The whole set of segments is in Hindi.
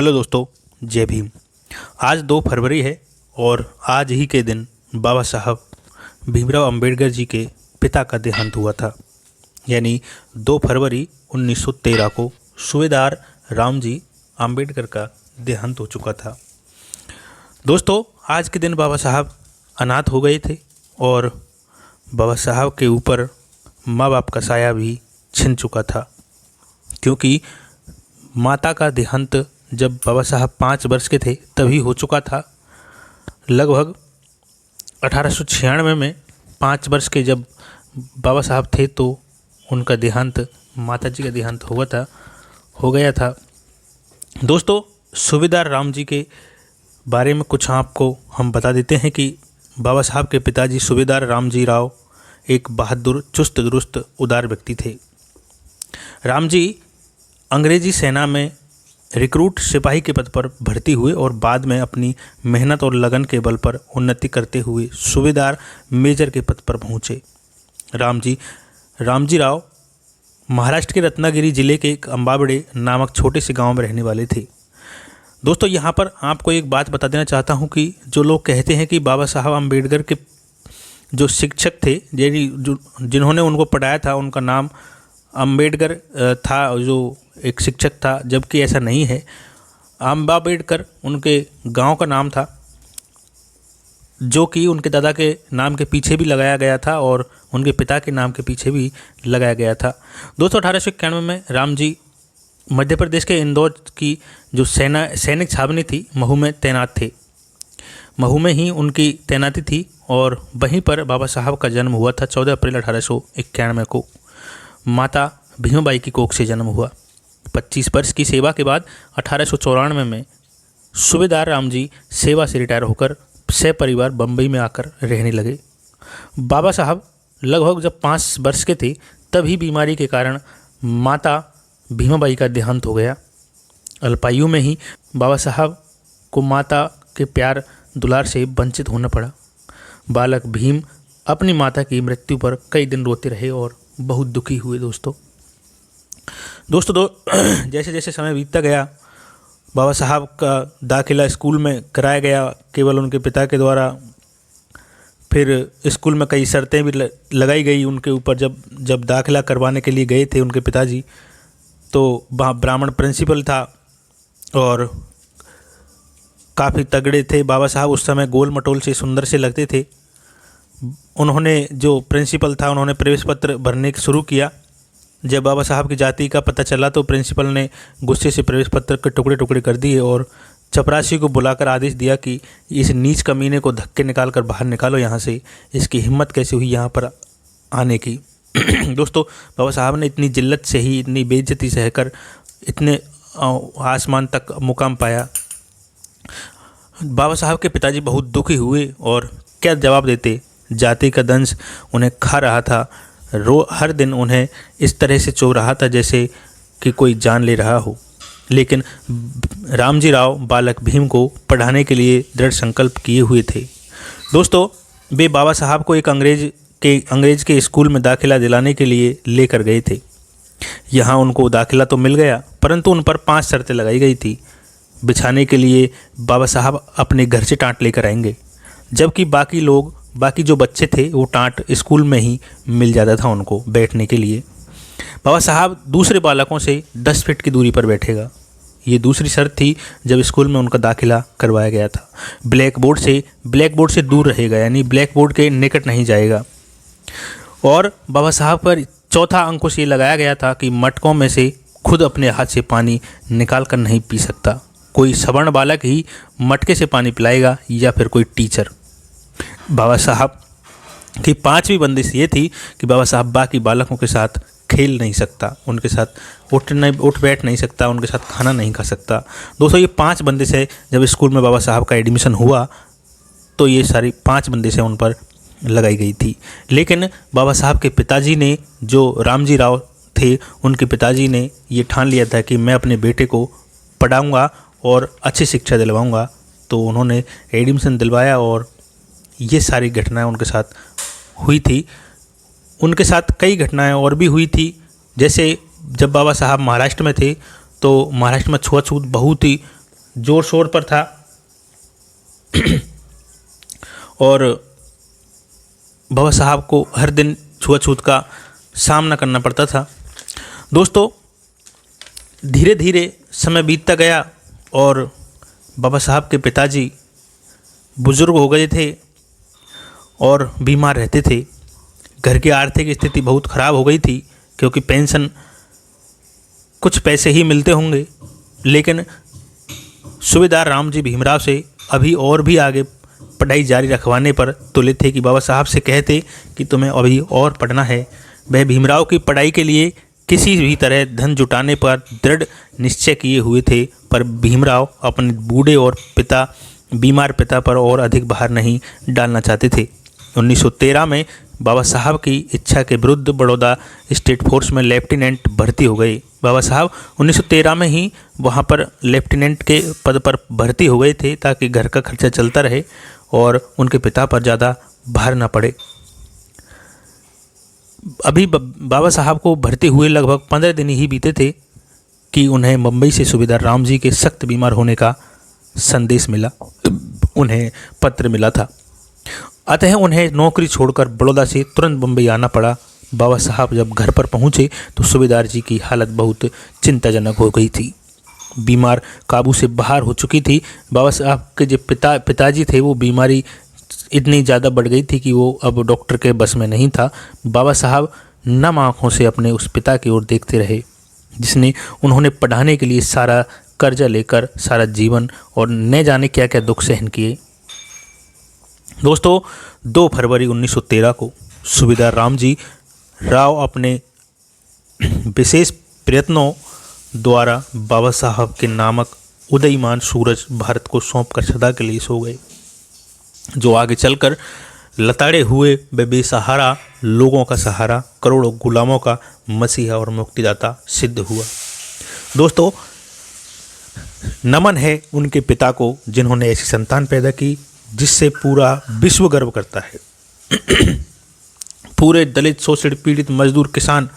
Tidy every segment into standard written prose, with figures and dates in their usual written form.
हेलो दोस्तों, जय भीम। आज 2 फरवरी है और आज ही के दिन बाबा साहब भीमराव अंबेडकर जी के पिता का देहांत हुआ था। यानी 2 फरवरी 1913 को सूबेदार रामजी अंबेडकर का देहांत हो चुका था। दोस्तों, आज के दिन बाबा साहब अनाथ हो गए थे और बाबा साहब के ऊपर माँ बाप का साया भी छिन चुका था, क्योंकि माता का देहांत जब बाबा साहब 5 वर्ष के थे तभी हो चुका था। लगभग 1896 में 5 वर्ष के जब बाबा साहब थे तो उनका देहांत, माता जी का देहांत हो गया था। दोस्तों, सूबेदार राम जी के बारे में कुछ आपको हम बता देते हैं कि बाबा साहब के पिताजी सूबेदार रामजी राव एक बहादुर, चुस्त दुरुस्त, उदार व्यक्ति थे। राम जी अंग्रेजी सेना में रिक्रूट सिपाही के पद पर भर्ती हुए और बाद में अपनी मेहनत और लगन के बल पर उन्नति करते हुए सूबेदार मेजर के पद पर पहुँचे। रामजी राव महाराष्ट्र के रत्नागिरी जिले के एक अम्बावड़े नामक छोटे से गांव में रहने वाले थे। दोस्तों, यहाँ पर आपको एक बात बता देना चाहता हूँ कि जो लोग कहते हैं कि बाबा साहब अम्बेडकर के जो शिक्षक थे, जिन्होंने उनको पढ़ाया था, उनका नाम अम्बेडकर था, जो एक शिक्षक था, जबकि ऐसा नहीं है। अम्बाबेडकर उनके गांव का नाम था, जो कि उनके दादा के नाम के पीछे भी लगाया गया था और उनके पिता के नाम के पीछे भी लगाया गया था। दोस्तों, 1891 में राम जी मध्य प्रदेश के इंदौर की जो सैनिक छावनी थी, महू में तैनात थे। महू में ही उनकी तैनाती थी और वहीं पर बाबा साहब का जन्म हुआ था। 14 अप्रैल 1891 को माता भीमाबाई की कोख से जन्म हुआ। 25 वर्ष की सेवा के बाद 1894 में सूबेदार राम जी सेवा से रिटायर होकर सपरिवार बम्बई में आकर रहने लगे। बाबा साहब लगभग जब 5 वर्ष के थे तभी बीमारी के कारण माता भीमाबाई का देहांत हो गया। अल्पायु में ही बाबा साहब को माता के प्यार दुलार से वंचित होना पड़ा। बालक भीम अपनी माता की मृत्यु पर कई दिन रोते रहे और बहुत दुखी हुए। दोस्तों, जैसे जैसे समय बीतता गया, बाबा साहब का दाखिला स्कूल में कराया गया केवल उनके पिता के द्वारा। फिर स्कूल में कई शर्तें भी लगाई गई उनके ऊपर। जब दाखिला करवाने के लिए गए थे उनके पिताजी, तो वहाँ ब्राह्मण प्रिंसिपल था और काफ़ी तगड़े थे। बाबा साहब उस समय गोल मटोल से, सुंदर से लगते थे। उन्होंने, जो प्रिंसिपल था, उन्होंने प्रवेश पत्र भरने शुरू किया। जब बाबा साहब की जाति का पता चला तो प्रिंसिपल ने गुस्से से प्रवेश पत्र के टुकड़े टुकड़े कर दिए और चपरासी को बुलाकर आदेश दिया कि इस नीच कमीने को धक्के निकाल कर बाहर निकालो यहाँ से। इसकी हिम्मत कैसे हुई यहाँ पर आने की। दोस्तों, बाबा साहब ने इतनी जिल्लत से ही, इतनी बेइज्जती सहकर इतने आसमान तक मुकाम पाया। बाबा साहब के पिताजी बहुत दुखी हुए और क्या जवाब देते। जाति का दंश उन्हें खा रहा था। हर दिन उन्हें इस तरह से चो रहा था जैसे कि कोई जान ले रहा हो। लेकिन रामजी राव बालक भीम को पढ़ाने के लिए दृढ़ संकल्प किए हुए थे। दोस्तों, वे बाबा साहब को एक अंग्रेज के स्कूल में दाखिला दिलाने के लिए लेकर गए थे। यहाँ उनको दाखिला तो मिल गया, परंतु उन पर 5 शर्तें लगाई गई थी। बिछाने के लिए बाबा साहब अपने घर से टाट लेकर आएंगे, जबकि बाकी जो बच्चे थे वो टाट स्कूल में ही मिल जाता था उनको बैठने के लिए। बाबा साहब दूसरे बालकों से 10 फीट की दूरी पर बैठेगा। ये दूसरी शर्त थी जब स्कूल में उनका दाखिला करवाया गया था। ब्लैक बोर्ड से दूर रहेगा, यानी ब्लैक बोर्ड के निकट नहीं जाएगा। और बाबा साहब पर चौथा अंकुश ये लगाया गया था कि मटकों में से खुद अपने हाथ से पानी निकाल कर नहीं पी सकता। कोई सवर्ण बालक ही मटके से पानी पिलाएगा या फिर कोई टीचर। बाबा साहब की 5वीं बंदिश ये थी कि बाबा साहब बाकी बालकों के साथ खेल नहीं सकता, उनके साथ उठ बैठ नहीं सकता, उनके साथ खाना नहीं खा सकता। दोस्तों, ये 5 बंदिशें जब स्कूल में बाबा साहब का एडमिशन हुआ तो ये सारी 5 बंदिशें उन पर लगाई गई थी। लेकिन बाबा साहब के पिताजी ने, जो रामजी राव थे, उनके पिताजी ने ये ठान लिया था कि मैं अपने बेटे को पढ़ाऊँगा और अच्छी शिक्षा दिलवाऊँगा। तो उन्होंने एडमिशन दिलवाया और ये सारी घटनाएं उनके साथ हुई थी। उनके साथ कई घटनाएं और भी हुई थी, जैसे जब बाबा साहब महाराष्ट्र में थे तो महाराष्ट्र में छुआछूत बहुत ही ज़ोर शोर पर था और बाबा साहब को हर दिन छुआछूत का सामना करना पड़ता था। दोस्तों, धीरे धीरे समय बीतता गया और बाबा साहब के पिताजी बुज़ुर्ग हो गए थे और बीमार रहते थे। घर की आर्थिक स्थिति बहुत ख़राब हो गई थी, क्योंकि पेंशन कुछ पैसे ही मिलते होंगे, लेकिन सूबेदार रामजी भीमराव से अभी और भी आगे पढ़ाई जारी रखवाने पर तुले थे कि बाबा साहब से कहते कि तुम्हें अभी और पढ़ना है। वह भीमराव की पढ़ाई के लिए किसी भी तरह धन जुटाने पर दृढ़ निश्चय किए हुए थे, पर भीमराव अपने बूढ़े और बीमार पिता पर और अधिक भार नहीं डालना चाहते थे। 1913 में बाबा साहब की इच्छा के विरुद्ध बड़ौदा स्टेट फोर्स में लेफ्टिनेंट भर्ती हो गए। बाबा साहब 1913 में ही वहाँ पर लेफ्टिनेंट के पद पर भर्ती हो गए थे, ताकि घर का खर्चा चलता रहे और उनके पिता पर ज़्यादा भार ना पड़े। अभी बाबा साहब को भर्ती हुए लगभग 15 दिन ही बीते थे कि उन्हें मुंबई से सूबेदार राम जी के सख्त बीमार होने का संदेश मिला। उन्हें पत्र मिला था, अतः उन्हें नौकरी छोड़कर बड़ौदा से तुरंत मुंबई आना पड़ा। बाबा साहब जब घर पर पहुंचे तो सूबेदार जी की हालत बहुत चिंताजनक हो गई थी। बीमार काबू से बाहर हो चुकी थी। बाबा साहब के जो पिताजी थे, वो बीमारी इतनी ज़्यादा बढ़ गई थी कि वो अब डॉक्टर के बस में नहीं था। बाबा साहब नम आँखों से अपने उस पिता की ओर देखते रहे, जिसने उन्होंने पढ़ाने के लिए सारा कर्जा लेकर सारा जीवन और न जाने क्या क्या दुख सहन किए। दोस्तों, 2 फरवरी 1913 को सूबेदार रामजी राव अपने विशेष प्रयत्नों द्वारा बाबा साहब के नामक उदयमान सूरज भारत को सौंपकर सदा के लिए सो गए, जो आगे चलकर लताड़े हुए बेसहारा लोगों का सहारा, करोड़ों गुलामों का मसीहा और मुक्तिदाता सिद्ध हुआ। दोस्तों, नमन है उनके पिता को, जिन्होंने ऐसी संतान पैदा की जिससे पूरा विश्व गर्व करता है। पूरे दलित, शोषित, पीड़ित, मजदूर, किसान,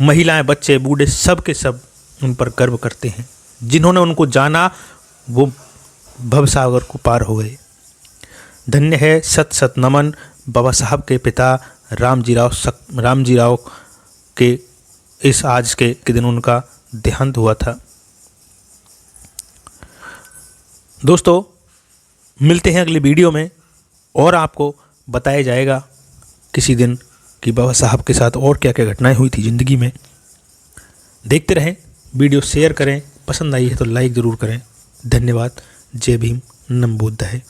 महिलाएं, बच्चे, बूढ़े, सब के सब उन पर गर्व करते हैं। जिन्होंने उनको जाना वो भवसागर को पार हो गए। धन्य है, सत सत नमन बाबा साहब के पिता रामजी राव के इस आज के दिन उनका देहांत हुआ था। दोस्तों, मिलते हैं अगली वीडियो में और आपको बताया जाएगा किसी दिन कि बाबा साहब के साथ और क्या क्या घटनाएं हुई थी ज़िंदगी में। देखते रहें, वीडियो शेयर करें, पसंद आई है तो लाइक ज़रूर करें। धन्यवाद। जय भीम, नमो बुद्धाय।